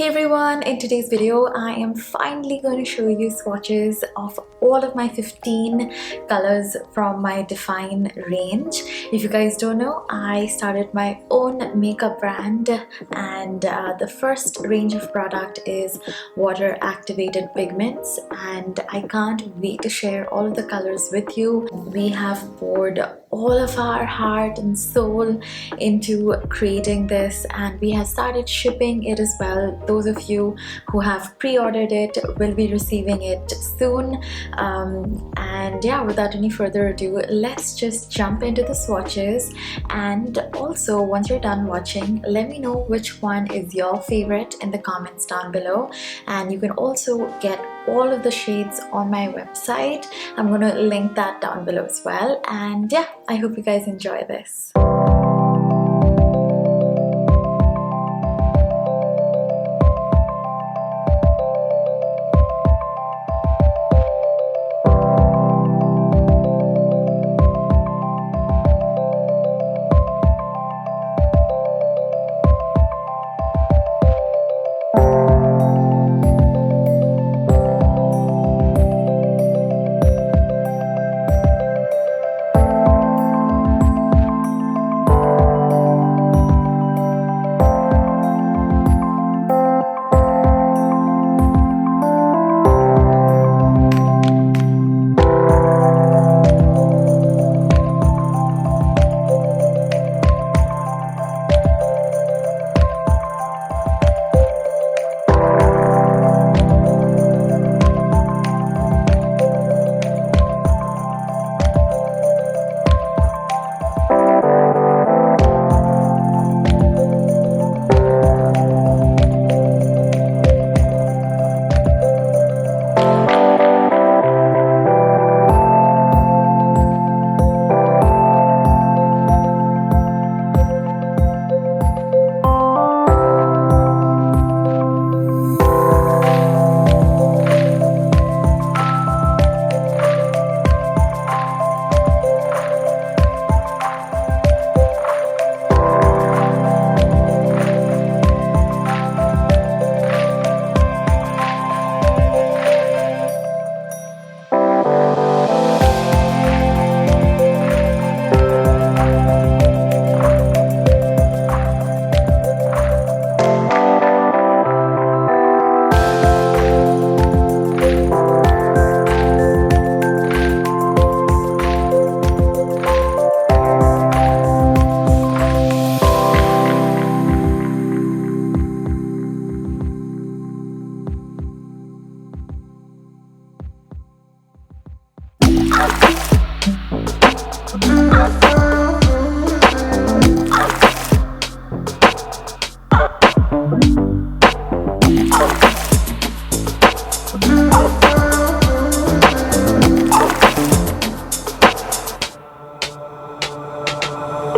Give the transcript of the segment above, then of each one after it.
Hey everyone, in today's video I am finally going to show you swatches of all of my 15 colors from my Define range. If you guys don't know, I started my own makeup brand and the first range of product is water activated pigments, and I can't wait to share all of the colors with you. We have poured all of our heart and soul into creating this, and we have started shipping it as well. Those of you who have pre-ordered it will be receiving it soon. And yeah, without any further ado, let's just jump into the swatches. And also, once you're done watching, let me know which one is your favorite in the comments down below. And you can also get all of the shades on my website. I'm going to link that down below as well. And yeah, I hope you guys enjoy this.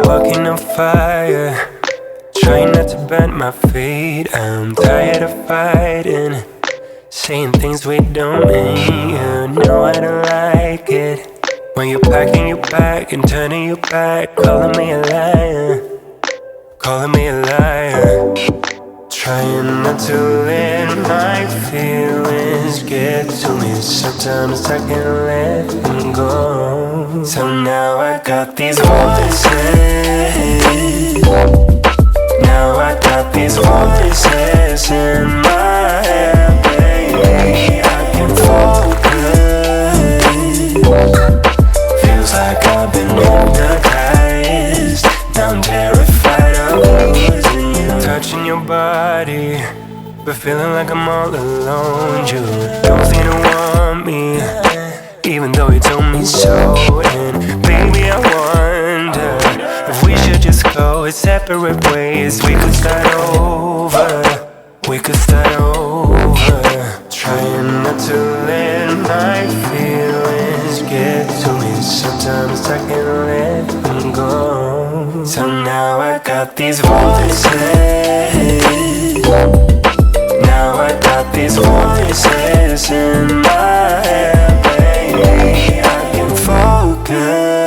Walking on fire, trying not to bend my feet. I'm tired of fighting, saying things we don't mean. You know I don't like it when you're packing your bag and turning your back, calling me a liar, calling me a liar. Trying not to let my feelings get to me. Sometimes I can't let them go. So now I got these voices. Now I got these voices in my head, baby. I can focus. Feels like I've been hypnotized. Now I'm terrified of losing you. Touching your body, but feeling like I'm all alone. You don't seem to want me, even though you told me so. And baby, I wonder if we should just go separate ways. We could start over, we could start over. Trying not to let my feelings get to me. Sometimes I can't let them go. So now I got these voices. Now I got these voices in my head, baby. I can focus.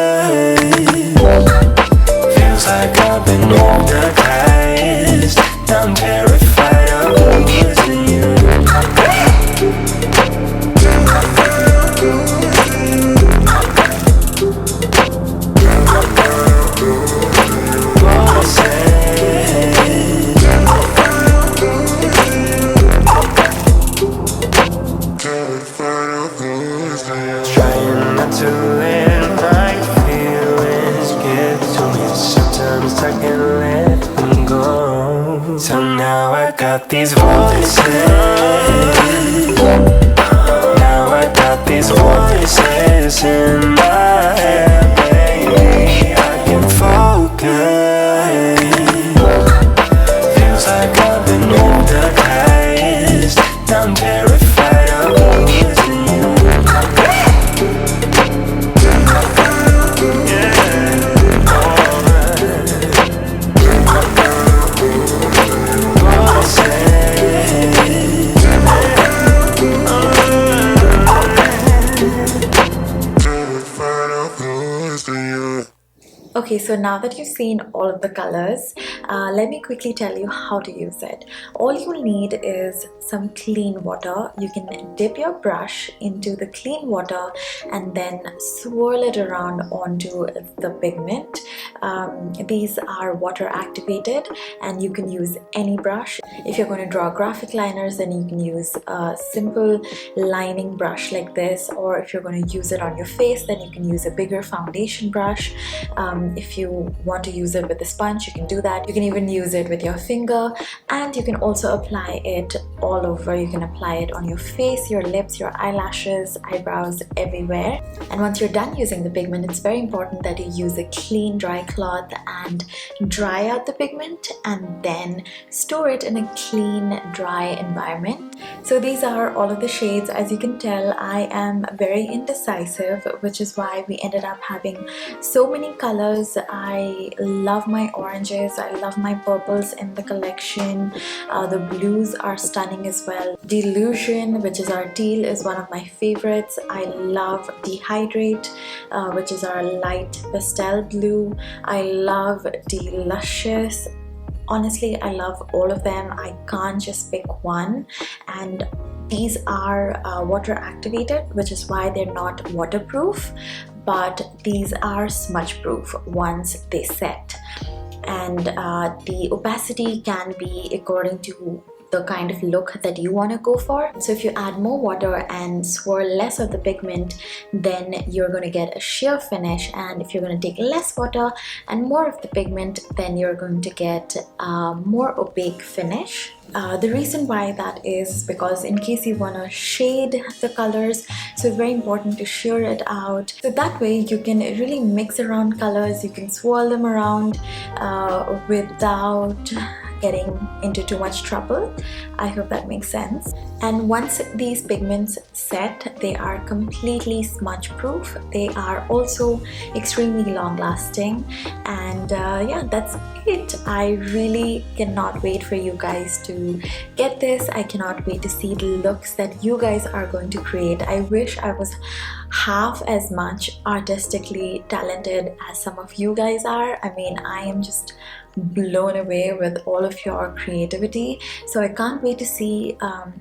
Feels like I've been hypnotized. I'm terrified of losing these voices. Now I got these voices in my head, baby. I can focus. Feels like I've been hypnotized. Now I'm terrified of losing you. Okay, so now that you've seen all of the colors, let me quickly tell you how to use it. All you'll need is some clean water. You can dip your brush into the clean water and then swirl it around onto the pigment. These are water activated and you can use any brush. If you're going to draw graphic liners, then you can use a simple lining brush like this, or if you're going to use it on your face, then you can use a bigger foundation brush. If you want to use it with a sponge, you can do that. You can even use it with your finger, and you can also apply it all over. You can apply it on your face, your lips, your eyelashes, eyebrows, everywhere. And once you're done using the pigment, it's very important that you use a clean dry cloth and dry out the pigment and then store it in a clean dry environment. So these are all of the shades. As you can tell, I am very indecisive, which is why we ended up having so many colors. I love my oranges, I love my purples in the collection. The blues are stunning as well. Delusion, which is our teal, is one of my favorites. I love Dehydrate, which is our light pastel blue. I love Luscious. Honestly, I love all of them. I can't just pick one. And these are water activated, which is why they're not waterproof, but these are smudge proof once they set. And the opacity can be according to the kind of look that you want to go for. So if you add more water and swirl less of the pigment, then you're going to get a sheer finish, and if you're going to take less water and more of the pigment, then you're going to get a more opaque finish. The reason why that is because in case you want to shade the colors, so it's very important to shear it out, so that way you can really mix around colors, you can swirl them around without getting into too much trouble. I hope that makes sense. And once these pigments set, they are completely smudge proof. They are also extremely long lasting, and yeah, that's it. I really cannot wait for you guys to get this. I cannot wait to see the looks that you guys are going to create. I wish I was half as much artistically talented as some of you guys are. I mean, I am just blown away with all of your creativity, so I can't wait to see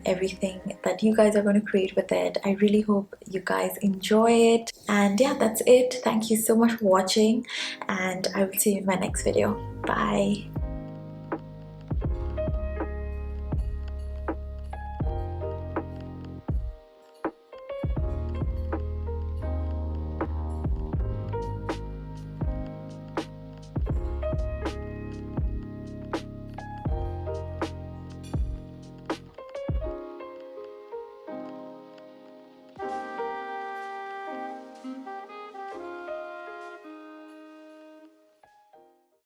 everything that you guys are going to create with it. I really hope you guys enjoy it, and yeah, that's it. Thank you so much for watching, and I will see you in my next video. Bye.